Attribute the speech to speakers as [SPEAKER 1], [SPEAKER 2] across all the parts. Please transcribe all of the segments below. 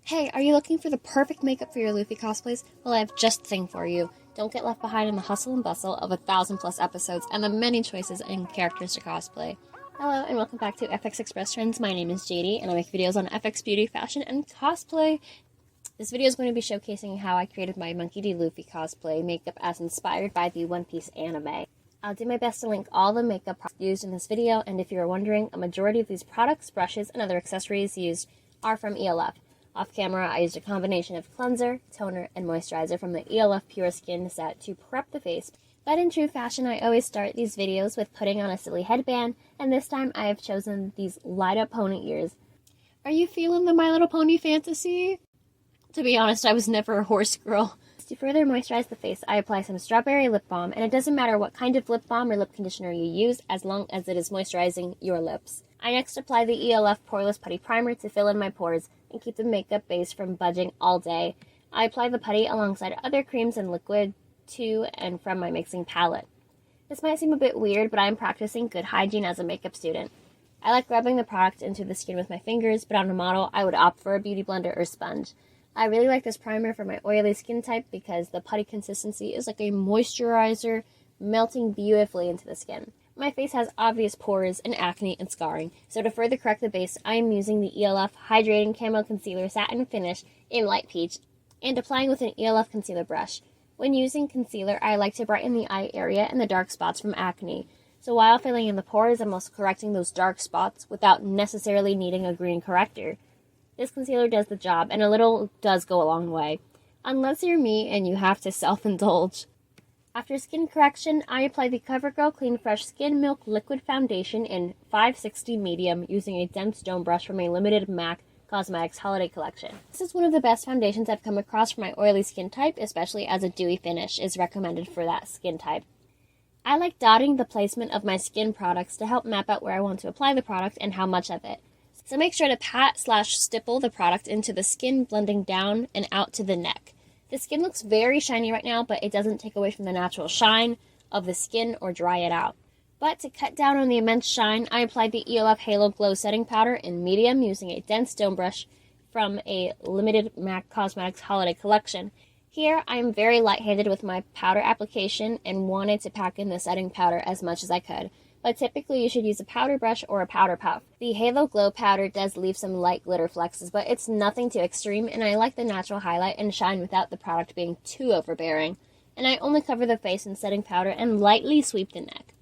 [SPEAKER 1] Hey, are you looking for the perfect makeup for your Luffy cosplays? Well, I have just the thing for you. Don't get left behind in the hustle and bustle of 1,000+ episodes and the many choices and characters to cosplay. Hello, and welcome back to FX Express Trends. My name is Jadie, and I make videos on FX beauty, fashion, and cosplay. This video is going to be showcasing how I created my monkey.d.Luffy cosplay makeup as inspired by the One Piece anime. I'll do my best to link all the makeup products used in this video, and if you're wondering, a majority of these products, brushes, and other accessories used are from E.L.F. Off camera, I used a combination of cleanser, toner, and moisturizer from the E.L.F. Pure Skin set to prep the face. But in true fashion, I always start these videos with putting on a silly headband, and this time I have chosen these light-up pony ears. Are you feeling the My Little Pony fantasy? To be honest, I was never a horse girl. To further moisturize the face, I apply some strawberry lip balm, and it doesn't matter what kind of lip balm or lip conditioner you use as long as it is moisturizing your lips. I next apply the E.L.F. Poreless Putty Primer to fill in my pores and keep the makeup base from budging all day. I apply the putty alongside other creams and liquid to and from my mixing palette. This might seem a bit weird, but I am practicing good hygiene as a makeup student. I like rubbing the product into the skin with my fingers, but on a model, I would opt for a beauty blender or sponge. I really like this primer for my oily skin type because the putty consistency is like a moisturizer melting beautifully into the skin. My face has obvious pores and acne and scarring, so to further correct the base, I am using the E.L.F. Hydrating Camo Concealer Satin Finish in Light Peach and applying with an E.L.F. concealer brush. When using concealer, I like to brighten the eye area and the dark spots from acne. So while filling in the pores, I'm also correcting those dark spots without necessarily needing a green corrector. This concealer does the job, and a little does go a long way. Unless you're me and you have to self-indulge. After skin correction, I apply the CoverGirl Clean Fresh Skin Milk Liquid Foundation in 560 Medium using a dense dome brush from a limited MAC Cosmetics holiday collection. This is one of the best foundations I've come across for my oily skin type, especially as a dewy finish is recommended for that skin type. I like dotting the placement of my skin products to help map out where I want to apply the product and how much of it. So make sure to pat/stipple the product into the skin, blending down and out to the neck. The skin looks very shiny right now, but it doesn't take away from the natural shine of the skin or dry it out. But to cut down on the immense shine, I applied the E.L.F. Halo Glow Setting Powder in medium using a dense dome brush from a limited MAC Cosmetics holiday collection. Here, I am very light-handed with my powder application and wanted to pack in the setting powder as much as I could. But typically you should use a powder brush or a powder puff. The Halo Glow powder does leave some light glitter flexes, but it's nothing too extreme, and I like the natural highlight and shine without the product being too overbearing. And I only cover the face in setting powder and lightly sweep the neck.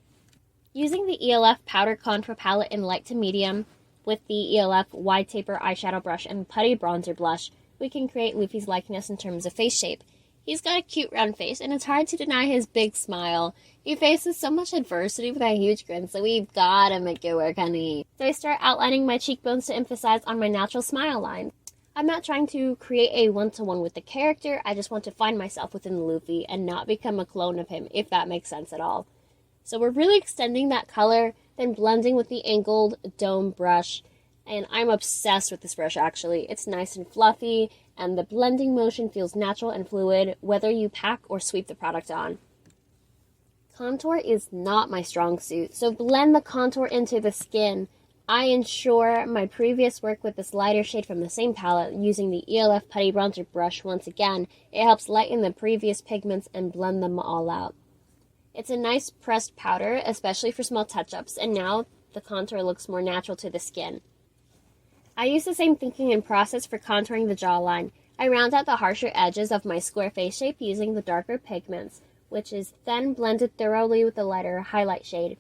[SPEAKER 1] Using the E.L.F. Powder Contour Palette in light to medium with the E.L.F. Wide Taper Eyeshadow Brush and Putty Bronzer Blush, we can create Luffy's likeness in terms of face shape. He's got a cute round face, and it's hard to deny his big smile. He faces so much adversity with a huge grin, so we've gotta make it work, honey. So I start outlining my cheekbones to emphasize on my natural smile line. I'm not trying to create a one-to-one with the character, I just want to find myself within Luffy and not become a clone of him, if that makes sense at all. So we're really extending that color, then blending with the angled dome brush. And I'm obsessed with this brush, actually. It's nice and fluffy, and the blending motion feels natural and fluid, whether you pack or sweep the product on. Contour is not my strong suit, so blend the contour into the skin. I ensure my previous work with this lighter shade from the same palette using the E.L.F. Putty Bronzer brush once again. It helps lighten the previous pigments and blend them all out. It's a nice pressed powder, especially for small touch-ups, and now the contour looks more natural to the skin. I use the same thinking and process for contouring the jawline. I round out the harsher edges of my square face shape using the darker pigments, which is then blended thoroughly with the lighter highlight shade.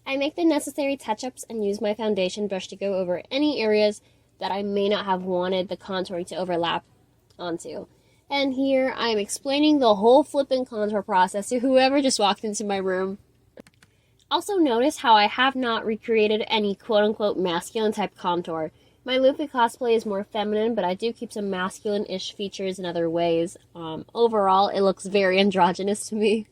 [SPEAKER 1] I make the necessary touch-ups and use my foundation brush to go over any areas that I may not have wanted the contouring to overlap onto. And here I am explaining the whole flipping contour process to whoever just walked into my room. Also notice how I have not recreated any quote-unquote masculine type contour. My Luffy cosplay is more feminine, but I do keep some masculine-ish features in other ways. Overall, it looks very androgynous to me.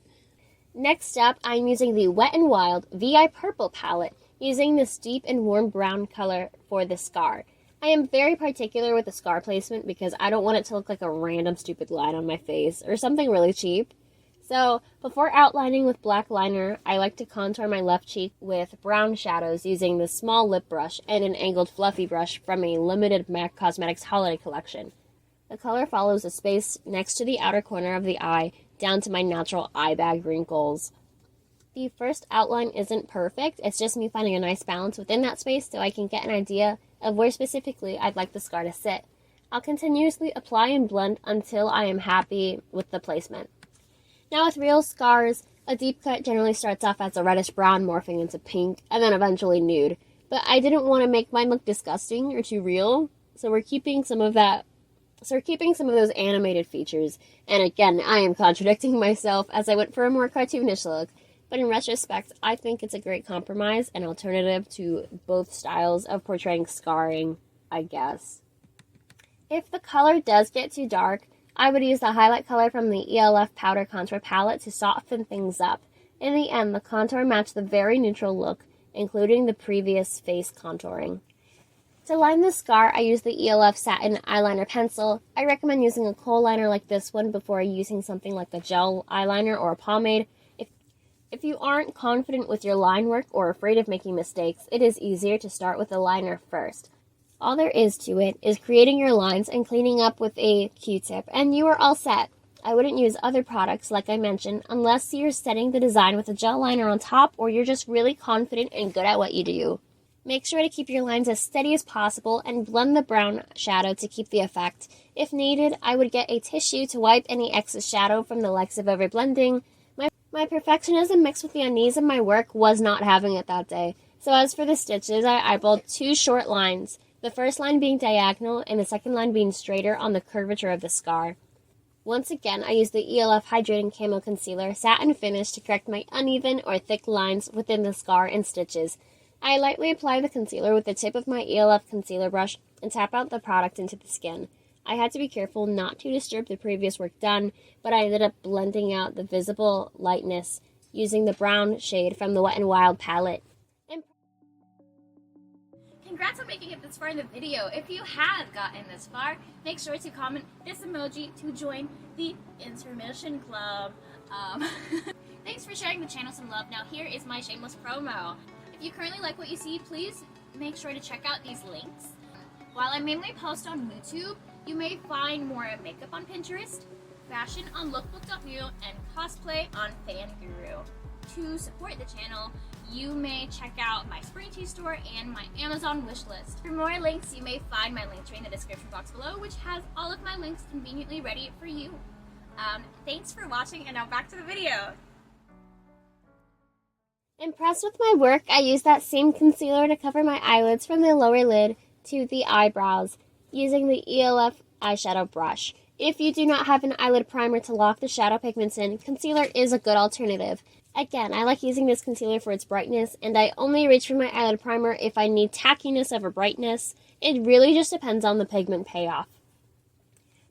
[SPEAKER 1] Next up, I'm using the Wet n Wild VI Purple palette, using this deep and warm brown color for the scar. I am very particular with the scar placement because I don't want it to look like a random stupid line on my face or something really cheap. So, before outlining with black liner, I like to contour my left cheek with brown shadows using the small lip brush and an angled fluffy brush from a limited MAC Cosmetics holiday collection. The color follows the space next to the outer corner of the eye down to my natural eye bag wrinkles. The first outline isn't perfect, it's just me finding a nice balance within that space so I can get an idea of where specifically I'd like the scar to sit. I'll continuously apply and blend until I am happy with the placement. Now with real scars, a deep cut generally starts off as a reddish brown morphing into pink and then eventually nude. But I didn't want to make mine look disgusting or too real, so we're keeping some of those animated features. And again, I am contradicting myself as I went for a more cartoonish look. But in retrospect, I think it's a great compromise and alternative to both styles of portraying scarring, I guess. If the color does get too dark, I would use the highlight color from the E.L.F. powder contour palette to soften things up. In the end, the contour matched the very neutral look, including the previous face contouring. To line the scar, I use the E.L.F. satin eyeliner pencil. I recommend using a kohl liner like this one before using something like a gel eyeliner or a pomade. If you aren't confident with your line work or afraid of making mistakes, it is easier to start with the liner first. All there is to it is creating your lines and cleaning up with a Q-tip, and you are all set. I wouldn't use other products, like I mentioned, unless you're setting the design with a gel liner on top or you're just really confident and good at what you do. Make sure to keep your lines as steady as possible and blend the brown shadow to keep the effect. If needed, I would get a tissue to wipe any excess shadow from the likes of overblending. My perfectionism mixed with the unease of my work was not having it that day. So as for the stitches, I eyeballed 2 short lines, the first line being diagonal and the second line being straighter on the curvature of the scar. Once again, I used the E.L.F. Hydrating Camo Concealer Satin Finish to correct my uneven or thick lines within the scar and stitches. I lightly apply the concealer with the tip of my E.L.F. concealer brush and tap out the product into the skin. I had to be careful not to disturb the previous work done, but I ended up blending out the visible lightness using the brown shade from the Wet n Wild palette.
[SPEAKER 2] Congrats on making it this far in the video. If you have gotten this far, make sure to comment this emoji to join the intermission club. Thanks for sharing the channel some love. Now here is my shameless promo. If you currently like what you see, please make sure to check out these links. While I mainly post on YouTube, you may find more makeup on Pinterest, fashion on lookbook.mu, and cosplay on Fanguru. To support the channel, you may check out my Spring Tea store and my Amazon wishlist. For more links, you may find my link tree in the description box below, which has all of my links conveniently ready for you. Thanks for watching, and now back to the video.
[SPEAKER 1] Impressed with my work, I used that same concealer to cover my eyelids from the lower lid to the eyebrows, using the E.L.F. eyeshadow brush. If you do not have an eyelid primer to lock the shadow pigments in, concealer is a good alternative. Again, I like using this concealer for its brightness, and I only reach for my eyelid primer if I need tackiness over brightness. It really just depends on the pigment payoff.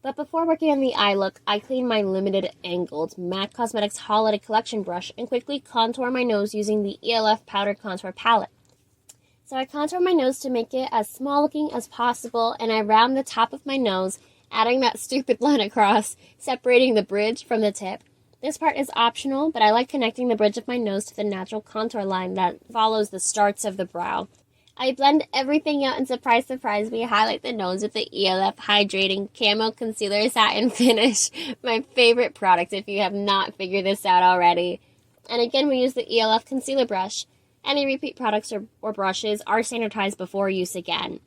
[SPEAKER 1] But before working on the eye look, I clean my limited angled MAC Cosmetics Holiday Collection brush and quickly contour my nose using the E.L.F. Powder Contour Palette. So I contour my nose to make it as small looking as possible, and I round the top of my nose, adding that stupid line across, separating the bridge from the tip. This part is optional, but I like connecting the bridge of my nose to the natural contour line that follows the starts of the brow. I blend everything out and surprise me, highlight the nose with the E.L.F. Hydrating Camo Concealer Satin Finish, my favorite product if you have not figured this out already. And again, we use the E.L.F. Concealer Brush. Any repeat products or brushes are sanitized before use again.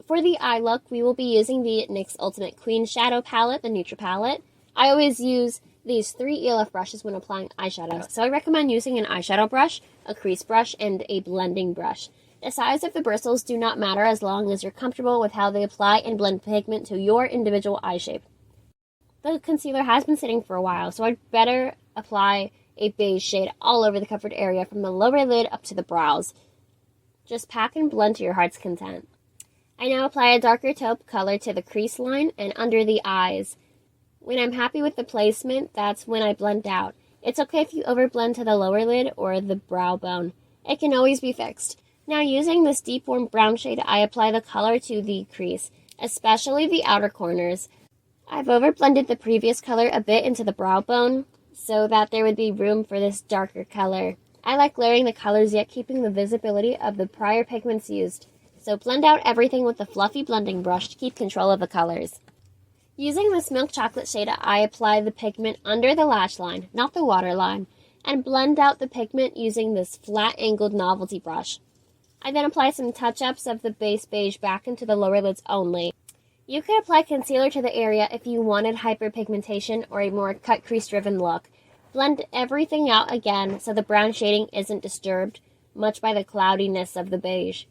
[SPEAKER 1] For the eye look, we will be using the NYX Ultimate Queen Shadow Palette, the Neutral Palette. I always use these 3 E.L.F. brushes when applying eyeshadow, so I recommend using an eyeshadow brush, a crease brush, and a blending brush. The size of the bristles do not matter as long as you're comfortable with how they apply and blend pigment to your individual eye shape. The concealer has been sitting for a while, so I'd better apply a beige shade all over the covered area from the lower lid up to the brows. Just pack and blend to your heart's content. I now apply a darker taupe color to the crease line and under the eyes. When I'm happy with the placement, that's when I blend out. It's okay if you overblend to the lower lid or the brow bone. It can always be fixed. Now using this deep warm brown shade, I apply the color to the crease, especially the outer corners. I've overblended the previous color a bit into the brow bone so that there would be room for this darker color. I like layering the colors yet keeping the visibility of the prior pigments used. So blend out everything with the fluffy blending brush to keep control of the colors. Using this milk chocolate shade, I apply the pigment under the lash line, not the waterline, and blend out the pigment using this flat angled novelty brush. I then apply some touch-ups of the base beige back into the lower lids only. You could apply concealer to the area if you wanted hyperpigmentation or a more cut crease driven look. Blend everything out again so the brown shading isn't disturbed much by the cloudiness of the beige.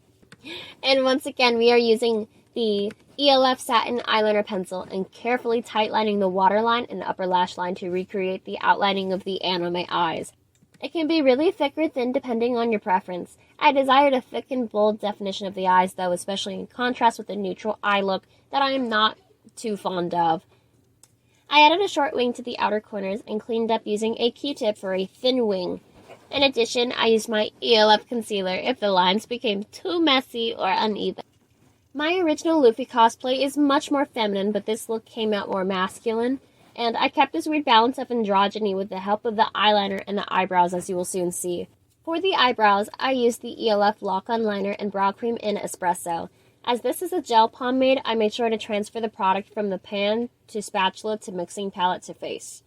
[SPEAKER 1] And once again, we are using the E.L.F. satin eyeliner pencil and carefully tightlining the waterline and upper lash line to recreate the outlining of the anime eyes. It can be really thick or thin depending on your preference. I desired a thick and bold definition of the eyes though, especially in contrast with the neutral eye look that I am not too fond of. I added a short wing to the outer corners and cleaned up using a Q-tip for a thin wing. In addition, I used my E.L.F. concealer if the lines became too messy or uneven. My original Luffy cosplay is much more feminine, but this look came out more masculine, and I kept this weird balance of androgyny with the help of the eyeliner and the eyebrows, as you will soon see. For the eyebrows, I used the E.L.F. Lock-On Liner and Brow Cream in Espresso. As this is a gel pomade, I made sure to transfer the product from the pan to spatula to mixing palette to face.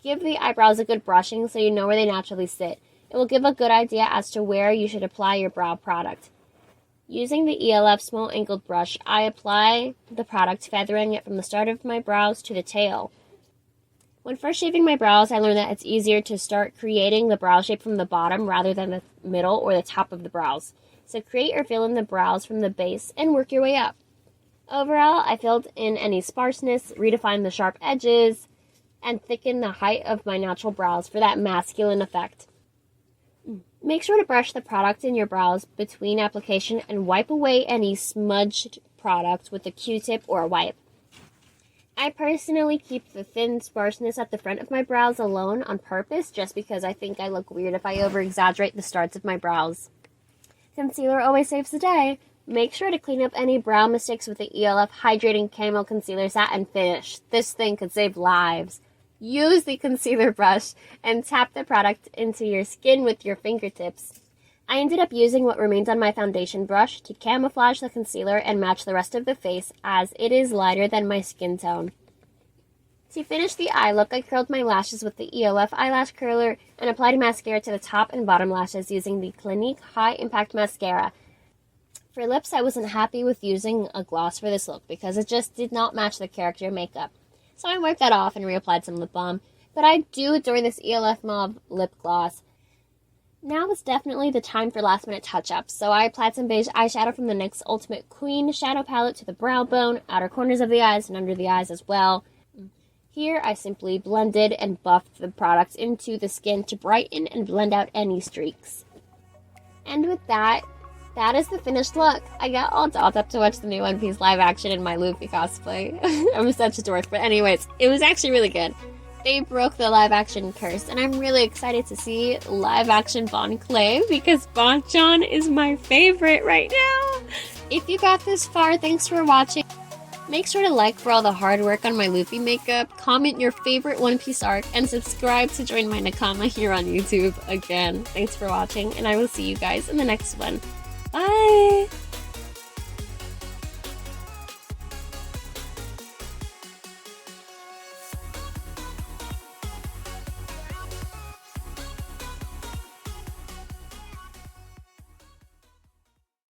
[SPEAKER 1] Give the eyebrows a good brushing so you know where they naturally sit. It will give a good idea as to where you should apply your brow product. Using the E.L.F. small angled brush, I apply the product, feathering it from the start of my brows to the tail. When first shaving my brows, I learned that it's easier to start creating the brow shape from the bottom rather than the middle or the top of the brows. So create or fill in the brows from the base and work your way up. Overall, I filled in any sparseness, redefined the sharp edges, and thickened the height of my natural brows for that masculine effect. Make sure to brush the product in your brows between application and wipe away any smudged product with a Q-tip or a wipe. I personally keep the thin sparseness at the front of my brows alone on purpose just because I think I look weird if I over-exaggerate the starts of my brows. Concealer always saves the day. Make sure to clean up any brow mistakes with the E.L.F. Hydrating Camo Concealer Satin Finish. This thing could save lives. Use the concealer brush and tap the product into your skin with your fingertips. I ended up using what remains on my foundation brush to camouflage the concealer and match the rest of the face as it is lighter than my skin tone. To finish the eye look, I curled my lashes with the E.L.F. eyelash curler and applied mascara to the top and bottom lashes using the Clinique High Impact Mascara. For lips, I wasn't happy with using a gloss for this look because it just did not match the character makeup. So I wiped that off and reapplied some lip balm. But I do adore this E.L.F. Mauve lip gloss. Now is definitely the time for last minute touch-ups, so I applied some beige eyeshadow from the NYX Ultimate Queen shadow palette to the brow bone, outer corners of the eyes, and under the eyes as well. Here, I simply blended and buffed the product into the skin to brighten and blend out any streaks. And with that is the finished look. I got all dolled up to watch the new One Piece live action in my Luffy cosplay. I'm such a dork, but anyways, it was actually really good. They broke the live action curse, and I'm really excited to see live action Bon Clay because Bon-chan is my favorite right now. If you got this far, thanks for watching. Make sure to like for all the hard work on my Luffy makeup, comment your favorite One Piece arc, and subscribe to join my Nakama here on YouTube. Again, thanks for watching, and I will see you guys in the next one. Bye!